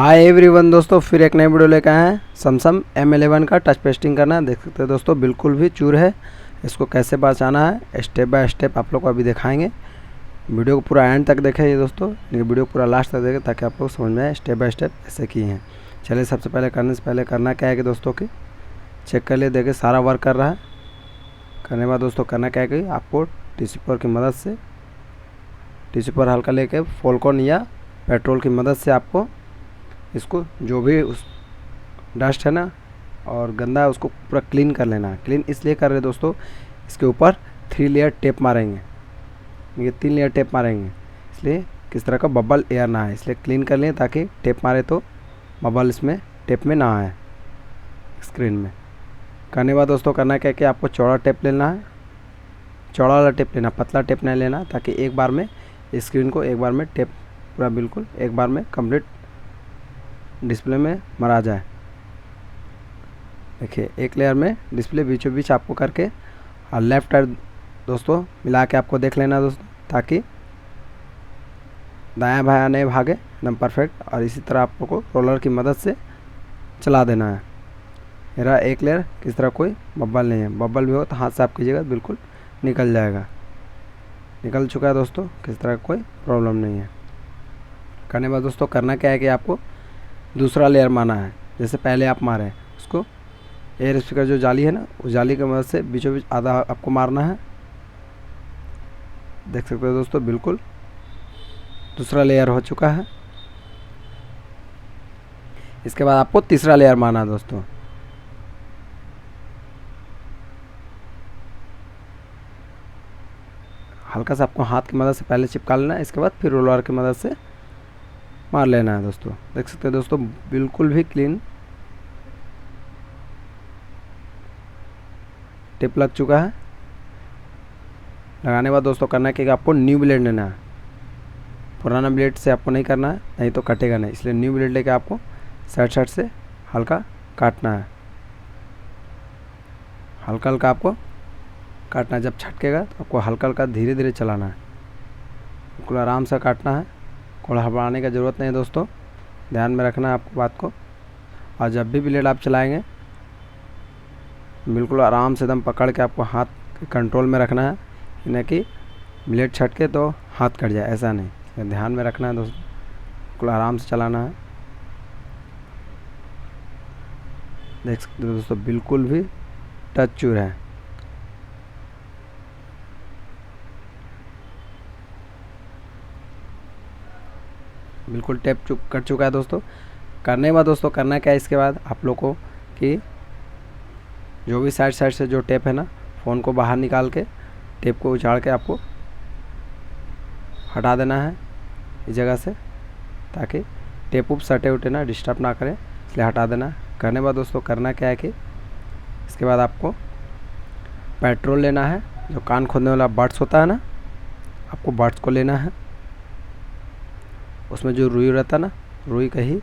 Hi everyone दोस्तों, फिर एक नई वीडियो लेकर आए हैं। सैमसंग M11 का टच पेस्टिंग करना है। देख सकते हैं दोस्तों, बिल्कुल भी चूर है। इसको कैसे बचाना है स्टेप बाय स्टेप आप लोग को अभी दिखाएंगे। वीडियो को पूरा एंड तक देखें ये दोस्तों, लेकिन वीडियो को पूरा लास्ट तक देखें ताकि आप लोग समझ में आए स्टेप बाय स्टेप ऐसे किए हैं। चलिए, सबसे पहले करने से पहले करना क्या है कि दोस्तों की चेक कर लिए, देखें सारा वर्क कर रहा है। करने के बाद दोस्तों करना क्या है कि आपको टिश्यू पेपर की मदद से टिश्यू पेपर हल्का लेके फॉलकॉन या पेट्रोल की मदद से आपको इसको जो भी उस डस्ट है ना और गंदा है उसको पूरा क्लीन कर लेना है। क्लीन इसलिए कर रहे हैं दोस्तों, इसके ऊपर 3 लेयर टेप मारेंगे, ये 3 लेयर टेप मारेंगे, इसलिए किस तरह का बबल एयर ना आए, इसलिए क्लीन कर लें ताकि टेप मारे तो बबल इसमें टेप में ना आए स्क्रीन में। करने के बाद दोस्तों करना क्या है कि आपको चौड़ा टेप लेना है, चौड़ा वाला टेप लेना, पतला टेप नहीं लेना, ताकि एक बार में स्क्रीन को एक बार में टेप पूरा बिल्कुल एक बार में कंप्लीट डिस्प्ले में मरा जाए। देखिए एक लेयर में डिस्प्ले बीचों बीच आपको करके और लेफ्ट साइड दोस्तों मिला के आपको देख लेना दोस्तों, ताकि दायां बायां नहीं भागे, एकदम परफेक्ट। और इसी तरह आप लोग को रोलर की मदद से चला देना है। मेरा एक लेयर किस तरह कोई बब्बल नहीं है, बब्बल भी हो तो हाथ से आप कीजिएगा, बिल्कुल निकल जाएगा। निकल चुका है दोस्तों, किस तरह कोई प्रॉब्लम नहीं है। करने के बाद दोस्तों करना क्या है कि आपको दूसरा लेयर मारना है। जैसे पहले आप मारे उसको एयर स्पीकर जो जाली है ना, उस जाली की मदद से बीचों बीच आधा आपको मारना है। देख सकते हो दोस्तों, बिल्कुल दूसरा लेयर हो चुका है। इसके बाद आपको तीसरा लेयर मारना है दोस्तों। हल्का सा आपको हाथ की मदद से पहले चिपका लेना है, इसके बाद फिर रोलर की मदद से मार लेना है दोस्तों। देख सकते हैं दोस्तों, बिल्कुल भी क्लीन टिप लग चुका है। लगाने के बाद दोस्तों करना है कि आपको न्यू ब्लेड लेना है। पुराना ब्लेड से आपको नहीं करना है, नहीं तो कटेगा नहीं, इसलिए न्यू ब्लेड लेके आपको साइड साइड से हल्का काटना है। हल्का हल्का आपको काटना है, जब छटकेगा तो आपको हल्का हल्का धीरे धीरे चलाना है, बिल्कुल आराम से काटना है। कोड़ा बढ़ाने की ज़रूरत नहीं है दोस्तों, ध्यान में रखना है आपको बात को। और जब भी ब्लेड आप चलाएंगे बिल्कुल आराम से एकदम पकड़ के आपको हाथ कंट्रोल में रखना है, न कि ब्लेड छटके तो हाथ कट जाए, ऐसा नहीं, ध्यान में रखना है दोस्तों। बिल्कुल आराम से चलाना है। देख सकते हो दोस्तों, बिल्कुल भी टच चूर है। बिल्कुल टेप कट चुका है दोस्तों। करने के बाद दोस्तों करना क्या है, इसके बाद आप लोग को कि जो भी साइड साइड से जो टेप है ना, फ़ोन को बाहर निकाल के टेप को उछाड़ के आपको हटा देना है इस जगह से, ताकि टेप उप सटे उटे ना डिस्टर्ब ना करे, इसलिए हटा देना है। करने के बाद दोस्तों करना क्या है कि इसके बाद आपको पेट्रोल लेना है, जो कान खोदने वाला बड्स होता है ना, आपको बड्स को लेना है। उसमें जो रुई रहता है ना, रुई का ही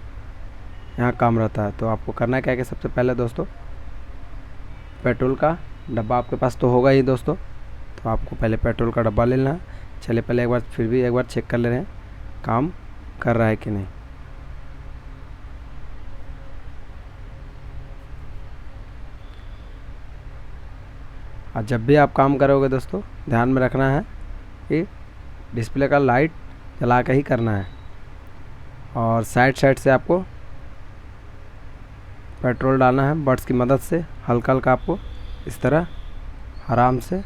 यहाँ काम रहता है। तो आपको करना क्या है कि सबसे पहले दोस्तों पेट्रोल का डब्बा आपके पास तो होगा ही दोस्तों, तो आपको पहले पेट्रोल का डब्बा लेना है। चलिए पहले एक बार फिर भी एक बार चेक कर ले रहे हैं काम कर रहा है कि नहीं। और जब भी आप काम करोगे दोस्तों ध्यान में रखना है कि डिस्प्ले का लाइट जला कर ही करना है। और साइड साइड से आपको पेट्रोल डालना है बड्स की मदद से, हल्का हल्का आपको इस तरह आराम से,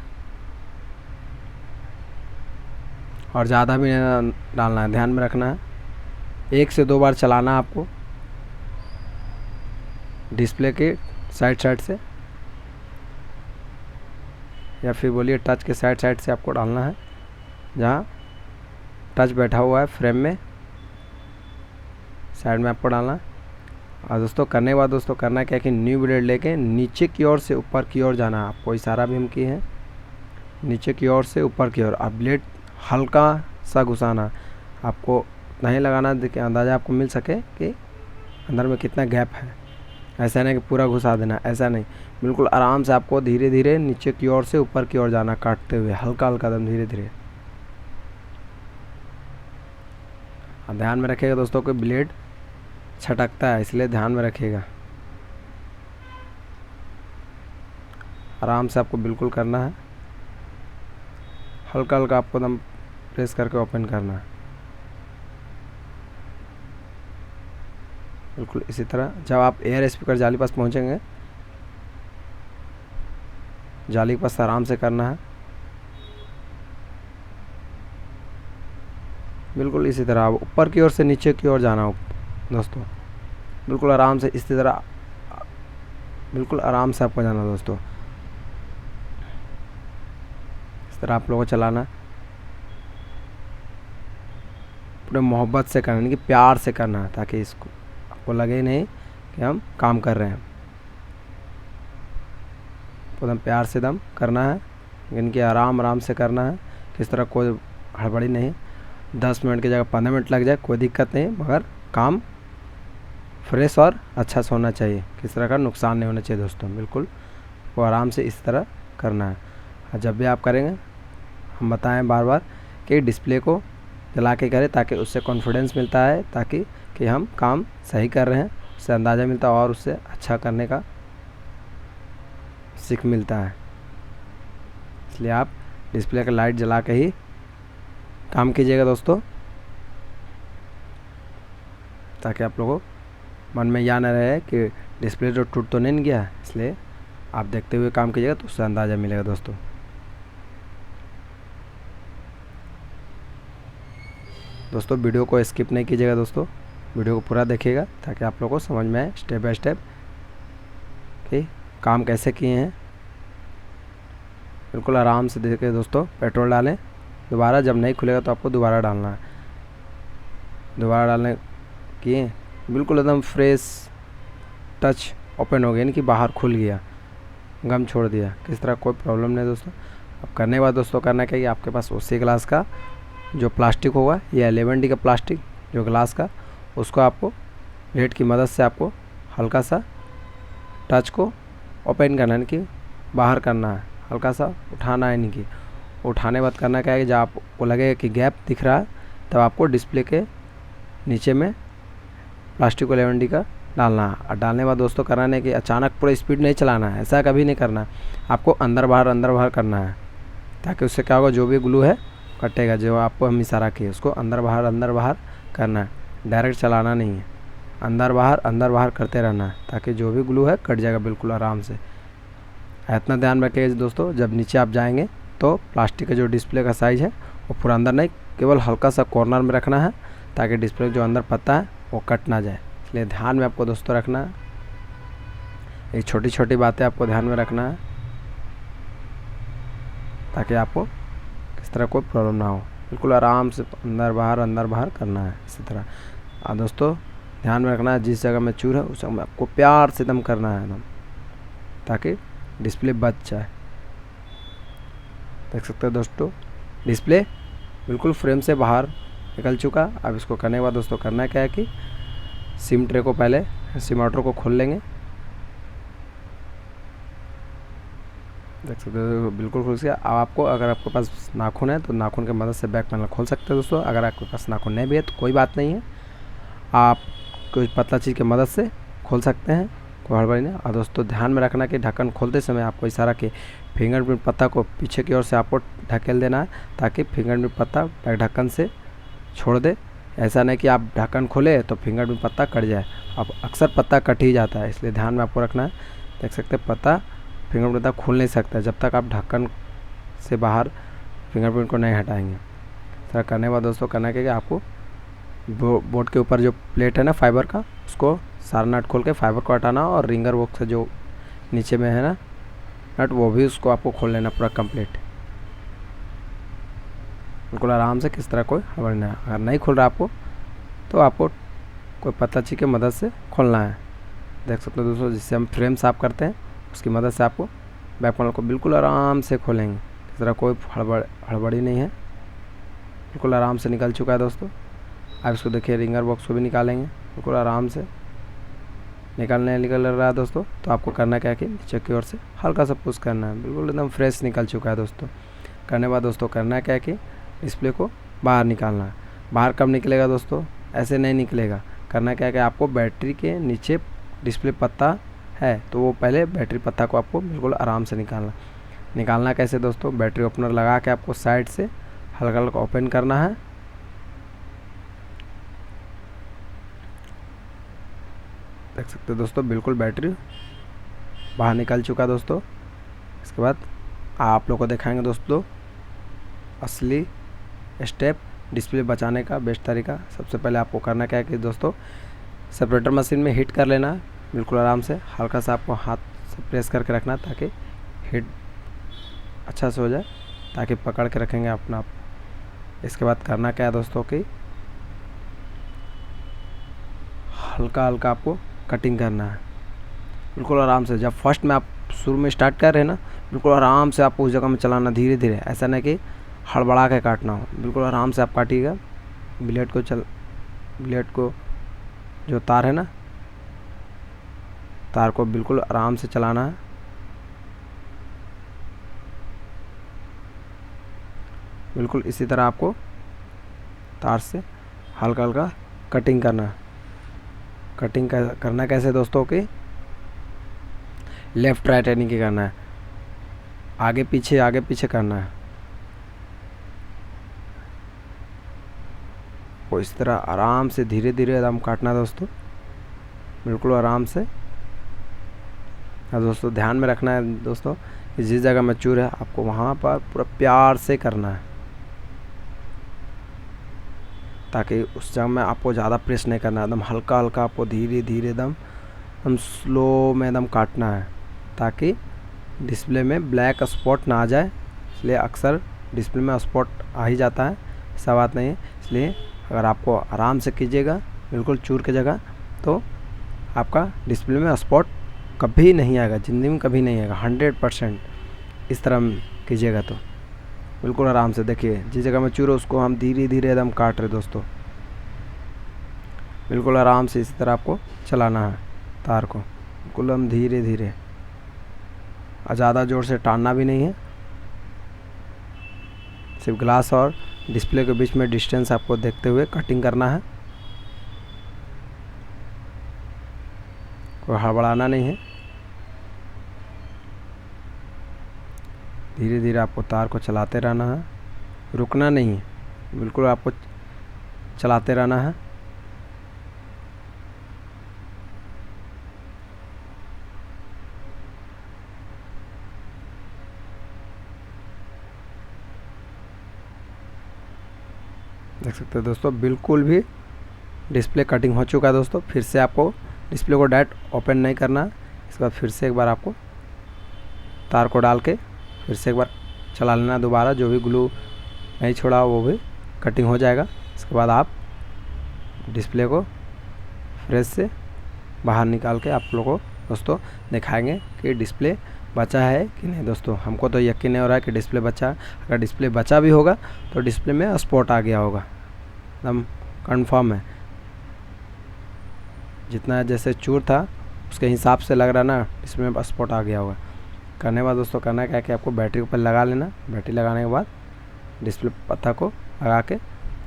और ज़्यादा भी नहीं डालना है, ध्यान में रखना है। 1 से 2 बार चलाना है आपको डिस्प्ले के साइड साइड से, या फिर बोलिए टच के साइड साइड से आपको डालना है, जहाँ टच बैठा हुआ है फ्रेम में साइड में आपको डालना है। और दोस्तों करने के बाद दोस्तों करना क्या है कि न्यू ब्लेड लेके नीचे की ओर से ऊपर की ओर जाना है। आपको इशारा भी हम किए हैं, नीचे की ओर से ऊपर की ओर। और ब्लेड हल्का सा घुसाना, आपको नहीं लगाना, देखिए अंदाज़ा आपको मिल सके कि अंदर में कितना गैप है। ऐसा नहीं कि पूरा घुसा देना, ऐसा नहीं, बिल्कुल आराम से आपको धीरे धीरे नीचे की ओर से ऊपर की ओर जाना, काटते हुए हल्का हल्का दम धीरे धीरे। ध्यान में रखिएगा दोस्तों कि ब्लेड छटकता है, इसलिए ध्यान में रखिएगा। आराम से आपको बिल्कुल करना है, हल्का हल्का आपको एकदम प्रेस करके ओपन करना है। बिल्कुल इसी तरह जब आप एयर स्पीकर जाली पास पहुंचेंगे, जाली के पास आराम से करना है। बिल्कुल इसी तरह ऊपर की ओर से नीचे की ओर जाना हो दोस्तों। बिल्कुल आराम से इसी तरह, बिल्कुल आराम से आपको जाना दोस्तों। इस तरह आप लोगों को चलाना, पूरे मोहब्बत से करना, कि प्यार से करना है, ताकि इसको आपको लगे नहीं कि हम काम कर रहे हैं। एकदम प्यार से दम करना है, इनके आराम आराम से करना है, किस तरह कोई हड़बड़ी नहीं। 10 मिनट की जगह 15 मिनट लग जाए कोई दिक्कत नहीं, मगर काम फ्रेश और अच्छा से होना चाहिए, किस तरह का नुकसान नहीं होना चाहिए दोस्तों। बिल्कुल वो आराम से इस तरह करना है। और जब भी आप करेंगे हम बताएं बार बार कि डिस्प्ले को जला के करें, ताकि उससे कॉन्फिडेंस मिलता है, ताकि कि हम काम सही कर रहे हैं, उससे अंदाज़ा मिलता है और उससे अच्छा करने का सीख मिलता है। इसलिए आप डिस्प्ले का लाइट जला के ही काम कीजिएगा दोस्तों, ताकि आप लोगों को मन में यह न रहे कि डिस्प्ले जो टूट तो नहीं गया। इसलिए आप देखते हुए काम कीजिएगा तो उससे अंदाज़ा मिलेगा दोस्तों। दोस्तों वीडियो को स्किप नहीं कीजिएगा दोस्तों, वीडियो को पूरा देखिएगा, ताकि आप लोगों को समझ में आए स्टेप बाय स्टेप कि काम कैसे किए हैं। बिल्कुल आराम से देखिए दोस्तों। पेट्रोल डालें, दोबारा जब नहीं खुलेगा तो आपको दोबारा डालना है। दोबारा डालने किए, बिल्कुल एकदम फ्रेश टच ओपन हो गया, यानी कि बाहर खुल गया, गम छोड़ दिया, किस तरह कोई प्रॉब्लम नहीं दोस्तों। अब करने के बाद दोस्तों करना क्या है, आपके पास उसी ग्लास का जो प्लास्टिक होगा या 11D का प्लास्टिक जो ग्लास का, उसको आपको प्लेट की मदद से आपको हल्का सा टच को ओपन करना है, कि बाहर करना है, हल्का सा उठाना है। नहीं कि उठाने के बाद करना क्या है, जब आपको लगेगा कि गैप दिख रहा है, तब आपको डिस्प्ले के नीचे में प्लास्टिक को 11D का डालना है। और डालने के बाद दोस्तों कराना है कि अचानक पूरा स्पीड नहीं चलाना है, ऐसा कभी नहीं करना। आपको अंदर बाहर करना है, ताकि उससे क्या होगा, जो भी ग्लू है कटेगा, जो आपको हम इशारा किए उसको अंदर बाहर करना है। डायरेक्ट चलाना नहीं है, अंदर बाहर करते रहना है, ताकि जो भी ग्लू है कट जाएगा बिल्कुल आराम से। इतना ध्यान रखिएगा दोस्तों, जब नीचे आप जाएंगे तो प्लास्टिक का जो डिस्प्ले का साइज़ है वो पूरा अंदर नहीं, केवल हल्का सा कॉर्नर में रखना है, ताकि डिस्प्ले जो अंदर पत्ता है वो कट ना जाए। इसलिए ध्यान में आपको दोस्तों रखना है, ये छोटी छोटी बातें आपको ध्यान में रखना है, ताकि आपको किस तरह कोई प्रॉब्लम ना हो। बिल्कुल आराम से अंदर बाहर करना है इसी तरह। और दोस्तों ध्यान में रखना है, जिस जगह में चूर है उस जगह में आपको प्यार से दम करना है एकदम, ताकि डिस्प्ले बच जाए। देख सकते हो दोस्तों, डिस्प्ले बिल्कुल फ्रेम से बाहर निकल चुका। अब इसको करने के बाद दोस्तों करना क्या है कि सिम ट्रे को पहले सिम आउटर को खोल लेंगे। देख सकते हो बिल्कुल खुल गया। अब आपको अगर आपके पास नाखून है तो नाखून की मदद से बैक पैनल खोल सकते हो दोस्तों। अगर आपके पास नाखून नहीं भी है तो कोई बात नहीं है, आप कोई पतला चीज़ की मदद से खोल सकते हैं, कोई हड़बड़ी नहीं। और दोस्तों ध्यान में रखना कि ढक्कन खोलते समय आपको इशारा कि फिंगरप्रिंट पत्ता को पीछे की ओर से आपको ढकेल देना है, ताकि फिंगरप्रिंट पत्ता बैक ढक्कन से छोड़ दे। ऐसा नहीं कि आप ढक्कन खोले तो फिंगरप्रिंट पत्ता कट जाए। अब अक्सर पत्ता कट ही जाता है, इसलिए ध्यान में आपको रखना है। देख सकते हैं पत्ता फिंगरप्रिंट पत्ता खुल नहीं सकता जब तक आप ढक्कन से बाहर फिंगरप्रिंट को नहीं हटाएंगे। ऐसा करने के बाद दोस्तों करना है कि आपको बोर्ड के ऊपर जो प्लेट है ना फाइबर का, उसको सारा नट खोल के फाइबर को हटाना, और रिंगर बॉक्स से जो नीचे में है ना नट, वो भी उसको आपको खोल लेना पूरा कंप्लीट, बिल्कुल आराम से, किस तरह कोई हड़बड़ी नहीं। अगर नहीं खुल रहा आपको तो आपको कोई पतला चीज़ की मदद से खोलना है। देख सकते हो दोस्तों, जिससे हम फ्रेम साफ करते हैं उसकी मदद से आपको बैक पैनल को बिल्कुल आराम से खोलेंगे। इस तरह कोई हड़बड़ी नहीं है, बिल्कुल आराम से निकल चुका है दोस्तों। आप इसको देखिए, रिंगर बॉक्स को भी निकालेंगे, बिल्कुल आराम से निकल रहा है दोस्तों। तो आपको करना क्या है कि नीचे की ओर से हल्का सा पुश करना है, बिल्कुल एकदम फ्रेश निकल चुका है दोस्तों। करने के बाद दोस्तों करना क्या है कि डिस्प्ले को बाहर निकालना है। बाहर कब निकलेगा दोस्तों, ऐसे नहीं निकलेगा, करना क्या है कि आपको बैटरी के नीचे डिस्प्ले पत्ता है तो वो पहले बैटरी पत्ता को आपको बिल्कुल आराम से निकालना कैसे दोस्तों, बैटरी ओपनर लगा के आपको साइड से हल्का हल्का ओपन करना है। देख सकते हो दोस्तों बिल्कुल बैटरी बाहर निकल चुका दोस्तों। इसके बाद आप लोग को दिखाएंगे दोस्तों असली स्टेप डिस्प्ले बचाने का बेस्ट तरीका। सबसे पहले आपको करना क्या है कि दोस्तों सेपरेटर मशीन में हीट कर लेना बिल्कुल आराम से, हल्का सा आपको हाथ से प्रेस करके रखना ताकि हीट अच्छा से हो जाए, ताकि पकड़ के रखेंगे अपना आप। इसके बाद करना क्या है दोस्तों कि हल्का हल्का आपको कटिंग करना है बिल्कुल आराम से। जब फर्स्ट में आप शुरू में स्टार्ट कर रहे हैं ना, बिल्कुल आराम से आपको उस जगह में चलाना, धीरे धीरे, ऐसा नहीं कि हड़बड़ा के काटना हो, बिल्कुल आराम से आप काटिएगा। ब्लेड को जो तार है ना, तार को बिल्कुल आराम से चलाना है। बिल्कुल इसी तरह आपको तार से हल्का हल्का कटिंग करना है। कटिंग करना कैसे दोस्तों कि लेफ़्ट राइट यानी कि करना है, आगे पीछे करना है। वो इस तरह आराम से धीरे धीरे एकदम काटना दोस्तों, बिल्कुल आराम से। हाँ दोस्तों ध्यान में रखना है दोस्तों कि जिस जगह में चूर है आपको वहाँ पर पूरा प्यार से करना है, ताकि उस जगह में आपको ज़्यादा प्रेस नहीं करना है। एकदम हल्का हल्का आपको धीरे धीरे एकदम स्लो में एकदम काटना है, ताकि डिस्प्ले में ब्लैक स्पॉट ना आ जाए। इसलिए अक्सर डिस्प्ले में स्पॉट आ ही जाता है, ऐसा बात नहीं है। इसलिए अगर आपको आराम से कीजिएगा बिल्कुल चूर की जगह, तो आपका डिस्प्ले में स्पॉट कभी नहीं आएगा, ज़िंदगी में कभी नहीं आएगा 100%। इस तरह कीजिएगा तो बिल्कुल आराम से। देखिए जिस जगह में चूर है उसको हम धीरे धीरे एकदम काट रहे दोस्तों, बिल्कुल आराम से इसी तरह आपको चलाना है तार को, बिल्कुल हम धीरे धीरे, ज़्यादा ज़ोर से टानना भी नहीं है। सिर्फ ग्लास और डिस्प्ले के बीच में डिस्टेंस आपको देखते हुए कटिंग करना है, कोई हड़बड़ाना नहीं है। धीरे धीरे आपको तार को चलाते रहना है, रुकना नहीं है, बिल्कुल आपको चलाते रहना है। देख सकते हैं दोस्तों बिल्कुल भी डिस्प्ले कटिंग हो चुका है दोस्तों। फिर से आपको डिस्प्ले को डायरेक्ट ओपन नहीं करना, इसके बाद फिर से एक बार आपको तार को डाल के फिर से एक बार चला लेना दोबारा, जो भी ग्लू नहीं छोड़ा वो भी कटिंग हो जाएगा। इसके बाद आप डिस्प्ले को फ्रेश से बाहर निकाल के आप लोगों को दोस्तों दिखाएंगे कि डिस्प्ले बचा है कि नहीं। दोस्तों हमको तो यकीन नहीं हो रहा है कि डिस्प्ले बचा है। अगर डिस्प्ले बचा भी होगा तो डिस्प्ले में स्पॉट आ गया होगा, एकदम कंफर्म है। जितना जैसे चूर था उसके हिसाब से लग रहा ना, इसमें स्पॉट आ गया होगा। करने के बाद दोस्तों करना क्या है कि आपको बैटरी ऊपर लगा लेना। बैटरी लगाने के बाद डिस्प्ले पत्ता को लगा के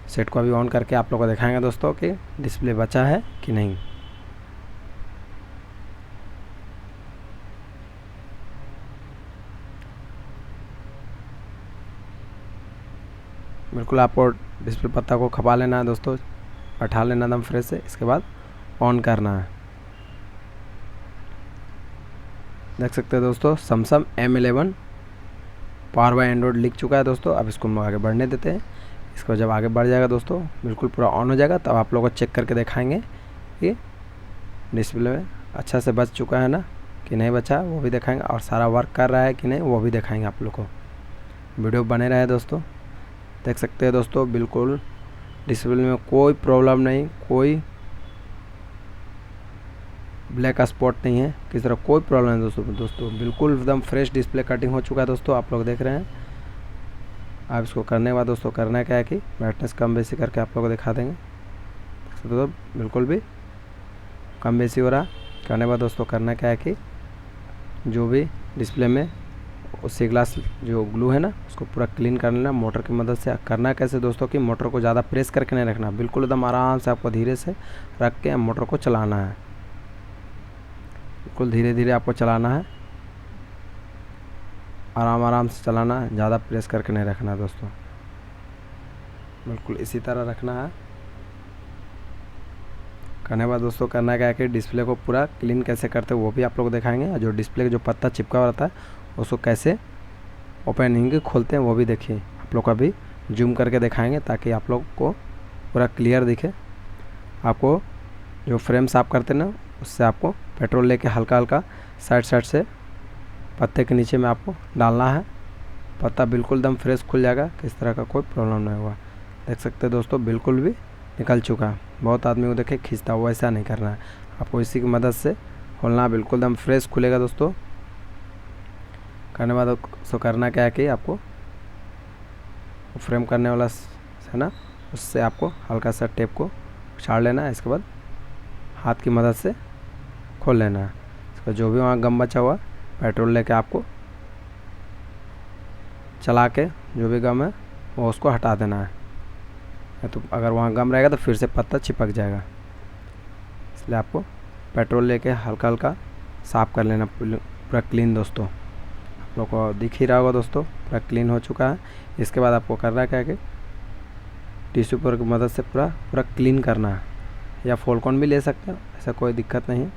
सेट को अभी ऑन करके आप लोगों को दिखाएंगे दोस्तों कि डिस्प्ले बचा है कि नहीं। बिल्कुल आपको डिस्प्ले पत्ता को खपा लेना है दोस्तों, बैठा लेना एकदम फ्रेश से। इसके बाद ऑन करना है। देख सकते हैं दोस्तों Samsung M11 power bye Android लिख चुका है दोस्तों। अब इसको हम आगे बढ़ने देते हैं। इसको जब आगे बढ़ जाएगा दोस्तों बिल्कुल पूरा ऑन हो जाएगा, तब आप लोगों को चेक करके दिखाएंगे कि डिस्प्ले में अच्छा से बच चुका है ना कि नहीं बचा, वो भी दिखाएंगे। और सारा वर्क कर रहा है कि नहीं वो भी दिखाएंगे आप लोग को। वीडियो बने रहे दोस्तों। देख सकते हैं दोस्तों बिल्कुल डिस्प्ले में कोई प्रॉब्लम नहीं, कोई ब्लैक स्पॉट नहीं है, किसी तरह कोई प्रॉब्लम नहीं दोस्तों बिल्कुल एकदम फ्रेश डिस्प्ले कटिंग हो चुका है दोस्तों। आप लोग देख रहे हैं। आप इसको करने के बाद दोस्तों करना क्या है कि ब्राइटनेस कम बेसी करके आप लोगों को दिखा देंगे। तो बिल्कुल भी कम बेसी हो रहा। करने के बाद दोस्तों करना क्या है कि जो भी डिस्प्ले में उससे ग्लास जो ग्लू है ना उसको पूरा क्लीन कर लेना मोटर की मदद से। करना कैसे दोस्तों कि मोटर को ज़्यादा प्रेस करके नहीं रखना, बिल्कुल एकदम आराम से आपको धीरे से रख के मोटर को चलाना है। बिल्कुल धीरे धीरे आपको चलाना है, आराम आराम से चलाना है, ज़्यादा प्रेस करके नहीं रखना है दोस्तों। बिल्कुल इसी तरह रखना है। करने के बाद दोस्तों करना क्या है कि डिस्प्ले को पूरा क्लीन कैसे करते हैं वो भी आप लोग दिखाएंगे, और जो डिस्प्ले का जो पत्ता चिपका हुआ रहता है उसको कैसे ओपनिंग खोलते हैं वो भी देखिए। आप लोग का भी जूम करके दिखाएंगे ताकि आप लोग को पूरा क्लियर दिखे। आपको जो फ्रेम साफ करते हैं ना उससे आपको पेट्रोल लेके हल्का हल्का साइड साइड से पत्ते के नीचे में आपको डालना है। पत्ता बिल्कुल एकदम फ्रेश खुल जाएगा, किस तरह का कोई प्रॉब्लम नहीं हुआ। देख सकते हैं दोस्तों बिल्कुल भी निकल चुका है। बहुत आदमी को देखे खींचता हुआ, ऐसा नहीं करना है आपको, इसी की मदद से खोलना, बिल्कुल एकदम फ्रेश खुलेगा दोस्तों। करने के बाद सो करना क्या है कि आपको फ्रेम करने वाला है ना उससे आपको हल्का सा टेप को छाड़ लेना है। इसके बाद हाथ की मदद से खोल लेना है। इसका जो भी वहाँ गम बचा हुआ पेट्रोल लेके आपको चला के जो भी गम है वो उसको हटा देना है, तो अगर वहाँ गम रहेगा तो फिर से पत्ता चिपक जाएगा। इसलिए आपको पेट्रोल लेके हल्का हल्का साफ़ कर लेना पूरा क्लीन दोस्तों। आप लोग को दिख ही रहा होगा दोस्तों पूरा क्लीन हो चुका है। इसके बाद आपको करना क्या है कि टिश्यू पेपर की मदद से पूरा क्लीन करना है, या फोल्कॉन भी ले सकते हैं, ऐसा कोई दिक्कत नहीं है।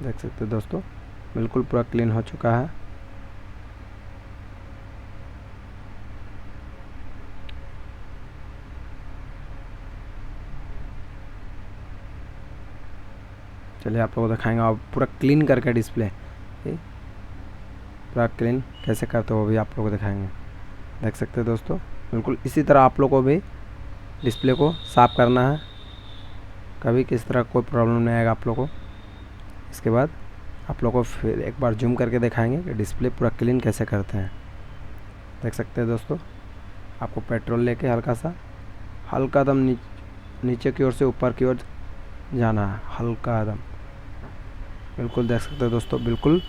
देख सकते हैं दोस्तों बिल्कुल पूरा क्लीन हो चुका है। चलिए आप लोग दिखाएंगे और पूरा क्लीन करके डिस्प्ले पूरा क्लीन कैसे करते हो वो भी आप लोग को दिखाएंगे। देख सकते हैं दोस्तों बिल्कुल इसी तरह आप लोग को भी डिस्प्ले को साफ़ करना है, कभी किस तरह कोई प्रॉब्लम नहीं आएगा आप लोग को। इसके बाद आप लोग को फिर एक बार जूम करके दिखाएंगे कि डिस्प्ले पूरा क्लीन कैसे करते हैं। देख सकते हैं दोस्तों आपको पेट्रोल लेके हल्का दम नीचे की ओर से ऊपर की ओर जाना है, हल्का दम। बिल्कुल देख सकते हैं दोस्तों बिल्कुल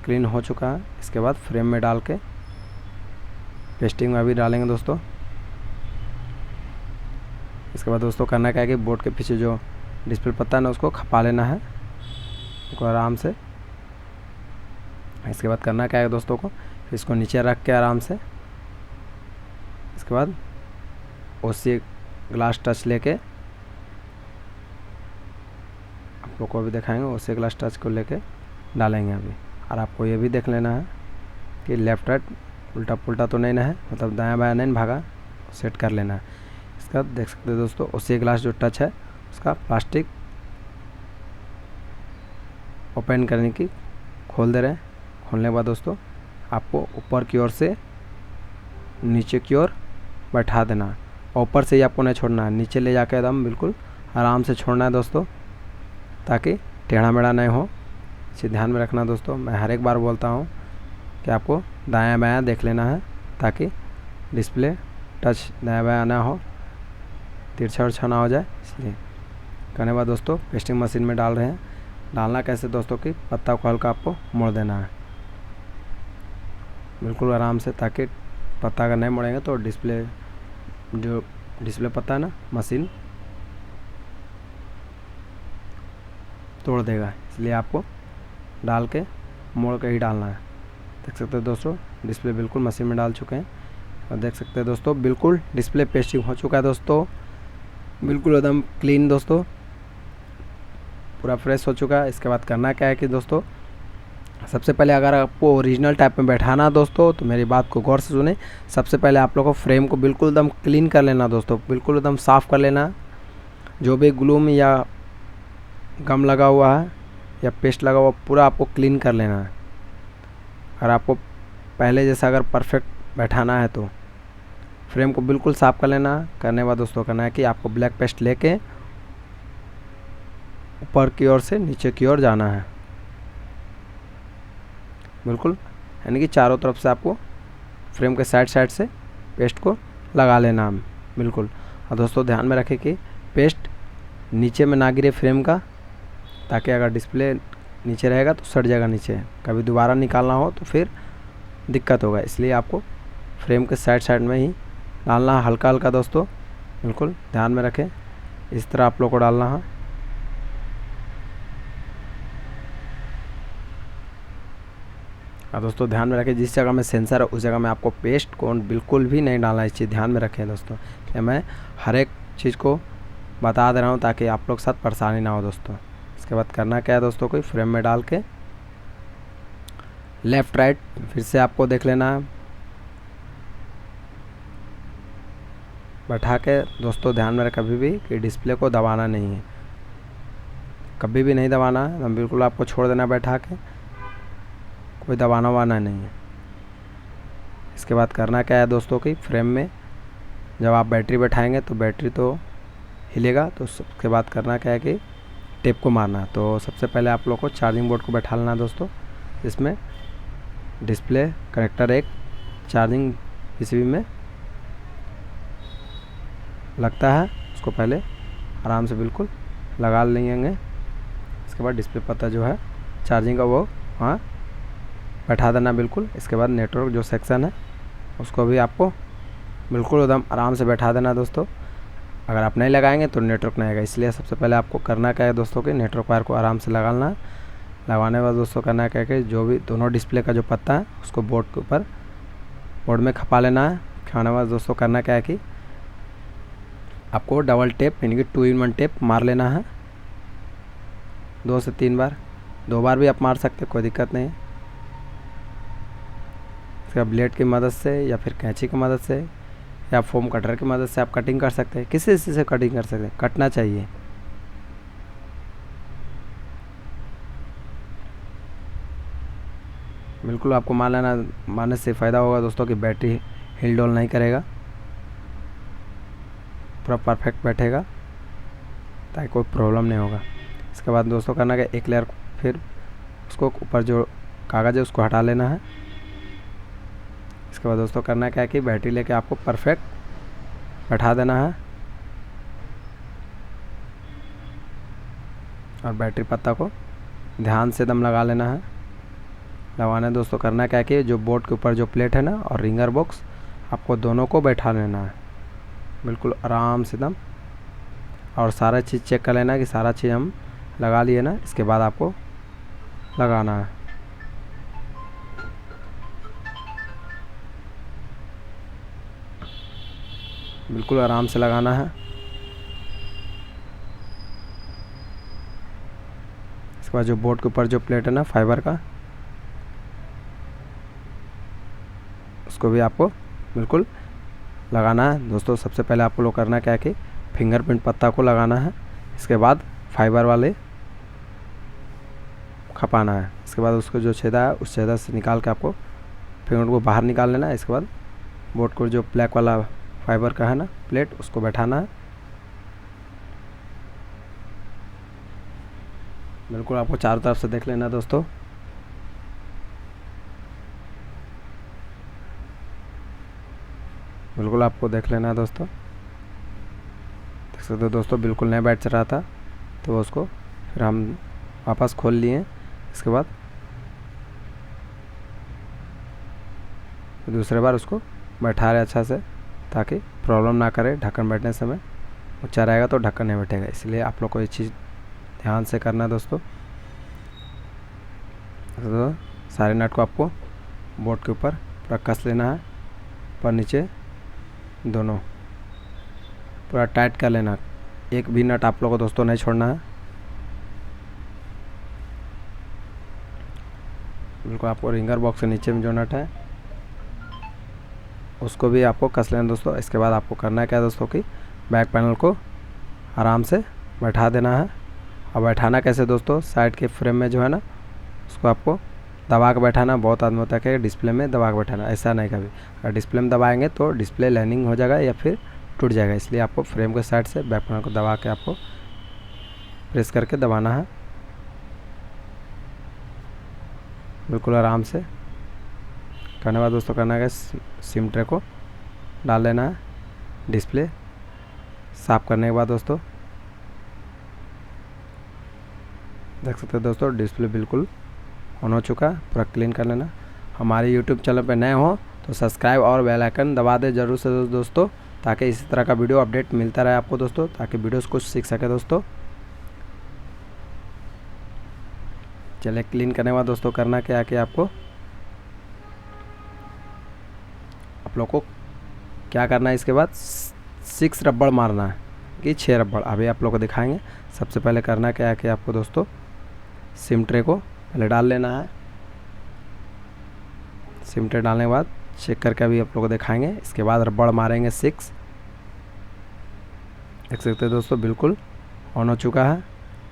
क्लीन हो चुका है। इसके बाद फ्रेम में डाल के पेस्टिंग में भी डालेंगे दोस्तों। इसके बाद दोस्तों करना क्या है कि बोर्ड के पीछे जो डिस्प्ले पत्ता है ना उसको खपा लेना है उसको आराम से। इसके बाद करना क्या है दोस्तों को इसको नीचे रख के आराम से, इसके बाद उसी ग्लास टच लेके आप लोग को भी दिखाएंगे, उसी ग्लास टच को लेके डालेंगे अभी। और आपको ये भी देख लेना है कि लेफ़्ट राइट उल्टा पुल्टा तो नहीं ना है, मतलब दायां बायां नहीं भागा, सेट कर लेना है। इसका देख सकते हैं दोस्तों उसी ग्लास जो टच है उसका प्लास्टिक ओपन करने की खोल दे रहे हैं। खोलने के बाद दोस्तों आपको ऊपर की ओर से नीचे की ओर बैठा देना, और ऊपर से ही आपको नहीं छोड़ना है, नीचे ले जाकर एकदम बिल्कुल आराम से छोड़ना है दोस्तों, ताकि टेढ़ा मेढ़ा नहीं हो। इसे ध्यान में रखना दोस्तों, मैं हर एक बार बोलता हूँ कि आपको दायां बायां देख लेना है ताकि डिस्प्ले टच दायां बायां ना हो, तिरछा उर्छा ना हो जाए। इसलिए करने के बाद दोस्तों पेस्टिंग मशीन में डाल रहे हैं। डालना कैसे दोस्तों कि पत्ता को हल्का आपको मोड़ देना है बिल्कुल आराम से, ताकि पत्ता अगर नहीं मोड़ेंगे तो डिस्प्ले पत्ता है ना मशीन तोड़ देगा। इसलिए आपको डाल के मोड़ के ही डालना है। देख सकते हैं दोस्तों डिस्प्ले बिल्कुल मशीन में डाल चुके हैं, और देख सकते हैं दोस्तों बिल्कुल डिस्प्ले पेस्टिंग हो चुका है दोस्तों, बिल्कुल एकदम क्लीन दोस्तों, पूरा फ्रेश हो चुका है। इसके बाद करना क्या है कि दोस्तों सबसे पहले अगर आपको ओरिजिनल टाइप में बैठाना दोस्तों तो मेरी बात को गौर से सुने। सबसे पहले आप लोगों को फ्रेम को बिल्कुल एकदम क्लीन कर लेना दोस्तों, बिल्कुल एकदम साफ़ कर लेना। जो भी ग्लूम या गम लगा हुआ है या पेस्ट लगा हुआ पूरा आपको क्लीन कर लेना है। अगर आपको पहले जैसा अगर परफेक्ट बैठाना है तो फ्रेम को बिल्कुल साफ़ कर लेना। करने के बाद दोस्तों करना है कि आपको ब्लैक पेस्ट लेके ऊपर की ओर से नीचे की ओर जाना है बिल्कुल, यानी कि चारों तरफ से आपको फ्रेम के साइड से पेस्ट को लगा लेना बिल्कुल। और दोस्तों ध्यान में रखें कि पेस्ट नीचे में ना गिरे फ्रेम का, ताकि अगर डिस्प्ले नीचे रहेगा तो सट जाएगा नीचे, कभी दोबारा निकालना हो तो फिर दिक्कत होगा। इसलिए आपको फ्रेम के साइड साइड में ही डालना है, हल्का हल्का दोस्तों, बिल्कुल ध्यान में रखें। इस तरह आप लोग को डालना है। और दोस्तों ध्यान में रखें, जिस जगह में सेंसर है उस जगह में आपको पेस्ट कोन बिल्कुल भी नहीं डालना है। इस चीज़ ध्यान में रखें दोस्तों, कि मैं हर एक चीज़ को बता दे रहा हूँ ताकि आप लोग के साथ परेशानी ना हो दोस्तों। इसके बाद करना क्या है दोस्तों, कोई फ्रेम में डाल के लेफ़्ट राइट फिर से आपको देख लेना है, बैठा के दोस्तों। ध्यान में रखें कभी भी कि डिस्प्ले को दबाना नहीं है, कभी भी नहीं दबाना है, बिल्कुल आपको छोड़ देना बैठा के, कोई दबाना वाना नहीं है। इसके बाद करना क्या है दोस्तों कि फ्रेम में जब आप बैटरी बैठाएंगे तो बैटरी तो हिलेगा, तो उसके बाद करना क्या है कि टेप को मारना है। तो सबसे पहले आप लोग को चार्जिंग बोर्ड को बैठा लेना दोस्तों। इसमें डिस्प्ले कनेक्टर एक चार्जिंग पीसीबी में लगता है, उसको पहले आराम से बिल्कुल लगा लेंगे। इसके बाद डिस्प्ले पत्ता जो है चार्जिंग का वो वहाँ बैठा देना बिल्कुल। इसके बाद नेटवर्क जो सेक्शन है उसको भी आपको बिल्कुल एकदम आराम से बैठा देना दोस्तों। अगर आप नहीं लगाएंगे तो नेटवर्क नहीं आएगा, इसलिए सबसे पहले आपको करना क्या है दोस्तों कि नेटवर्क वायर को आराम से लगाना है। लगाने के बाद दोस्तों करना क्या है कि जो भी दोनों डिस्प्ले का जो पत्ता है उसको बोर्ड के ऊपर बोर्ड में खपा लेना है। खाने के बाद दोस्तों करना क्या है कि आपको डबल टेप यानी कि 2-in-1 टेप मार लेना है 2 से 3 बार। 2 बार भी आप मार सकते हैं, कोई दिक्कत नहीं है। इसका ब्लेड की मदद से या फिर कैंची की मदद से या फोम कटर की मदद से आप कटिंग कर सकते हैं, किसी से कटिंग कर सकते हैं, कटना चाहिए। बिल्कुल आपको मान लेना, मारने से फ़ायदा होगा दोस्तों कि बैटरी हिल डोल नहीं करेगा, पूरा परफेक्ट बैठेगा ताकि कोई प्रॉब्लम नहीं होगा। इसके बाद दोस्तों करना क्या, एक लेयर फिर उसको ऊपर जो कागज़ है उसको हटा लेना है। इसके बाद दोस्तों करना क्या है कि बैटरी लेके आपको परफेक्ट बैठा देना है और बैटरी पत्ता को ध्यान से दम लगा लेना है। लगाना है दोस्तों करना क्या है कि जो बोर्ड के ऊपर जो प्लेट है ना और रिंगर बॉक्स आपको दोनों को बैठा लेना है बिल्कुल आराम से दम, और सारा चीज़ चेक कर लेना कि सारा चीज़ हम लगा लिए ना। इसके बाद आपको लगाना है बिल्कुल आराम से लगाना है। इसके बाद जो बोर्ड के ऊपर जो प्लेट है ना फाइबर का उसको भी आपको बिल्कुल लगाना है दोस्तों। सबसे पहले आपको लोग करना क्या है कि फिंगरप्रिंट पत्ता को लगाना है, इसके बाद फाइबर वाले खपाना है। इसके बाद उसको जो छेदा है उस छेदा से निकाल के आपको फिंगर को बाहर निकाल लेना है। इसके बाद बोर्ड को जो ब्लैक वाला फाइबर का है ना प्लेट उसको बैठाना है। बिल्कुल आपको चारों तरफ से देख लेना दोस्तों। बिल्कुल आपको देख लेना है दोस्तों। देख सकते हो दोस्तों बिल्कुल नहीं बैठ रहा था तो उसको फिर हम वापस खोल लिए। इसके बाद दूसरे बार उसको बैठा रहे अच्छा से ताकि प्रॉब्लम ना करे। ढक्कन बैठने समय ऊंचा रहेगा तो ढक्कन नहीं बैठेगा, इसलिए आप लोग को ये चीज़ ध्यान से करना है दोस्तों। तो सारे नट को आपको बोर्ड के ऊपर पूरा कस लेना है, पर नीचे दोनों पूरा टाइट कर लेना। एक भी नट आप लोग को दोस्तों नहीं छोड़ना है। बिल्कुल आपको रिंगर बॉक्स के नीचे में जो नट है उसको भी आपको कस लेना दोस्तों। इसके बाद आपको करना है क्या दोस्तों कि बैक पैनल को आराम से बैठा देना है। और बैठाना कैसे दोस्तों, साइड के फ्रेम में जो है ना उसको आपको दबा के बैठाना। बहुत आदमी होता है कि डिस्प्ले में दबा के बैठाना, ऐसा नहीं कभी। अगर डिस्प्ले में दबाएंगे तो डिस्प्ले लाइनिंग हो जाएगा या फिर टूट जाएगा, इसलिए आपको फ्रेम के साइड से बैक पैनल को दबा के आपको प्रेस करके दबाना है बिल्कुल आराम से। करने के बाद दोस्तों करना है सिम ट्रे को डाल लेना है। डिस्प्ले साफ़ करने के बाद दोस्तों देख सकते हैं दोस्तों, डिस्प्ले बिल्कुल ऑन हो चुका है। पूरा क्लीन कर लेना। हमारे यूट्यूब चैनल पर नए हो तो सब्सक्राइब और बेल आइकन दबा दे ज़रूर से दोस्तों, ताकि इसी तरह का वीडियो अपडेट मिलता रहे आपको दोस्तों, ताकि वीडियोस कुछ सीख सके दोस्तों। चलिए क्लीन करने के बाद दोस्तों करना क्या है कि आपको आप लोग को क्या करना है, इसके बाद 6 रबड़ मारना है कि 6 रबड़, अभी आप लोग को दिखाएंगे। सबसे पहले करना क्या है कि आपको दोस्तों सिम ट्रे को पहले डाल लेना है। सिम ट्रे डालने के बाद चेक करके अभी आप लोग को दिखाएंगे। इसके बाद रबड़ मारेंगे 6। देख सकते हैं दोस्तों बिल्कुल ऑन हो चुका है।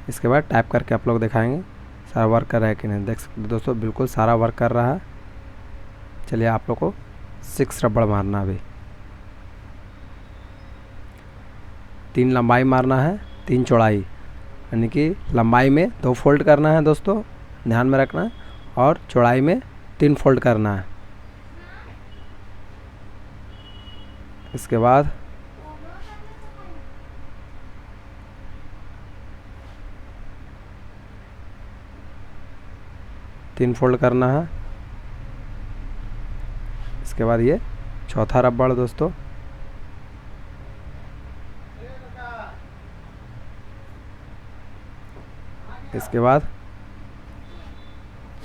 इसके बाद टाइप करके आप लोग दिखाएंगे सारा वर्क कर रहा है कि नहीं। देख सकते दोस्तों बिल्कुल सारा वर्क कर रहा है। चलिए आप लोग को 6 रबड़ मारना अभी। 3 लंबाई मारना है, 3 चौड़ाई, यानी कि लंबाई में 2 फोल्ड करना है दोस्तों, ध्यान में रखना है, और चौड़ाई में 3 फोल्ड करना है। इसके बाद तीन फोल्ड करना है। इसके बाद ये चौथा रबड़ दोस्तों, इसके बाद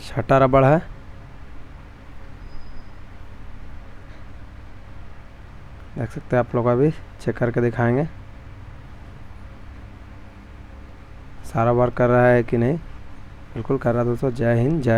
छठा रबड़ है। देख सकते हैं आप लोग, अभी चेक करके दिखाएंगे सारा वर्क कर रहा है कि नहीं। बिल्कुल कर रहा है दोस्तों। जय हिंद, जय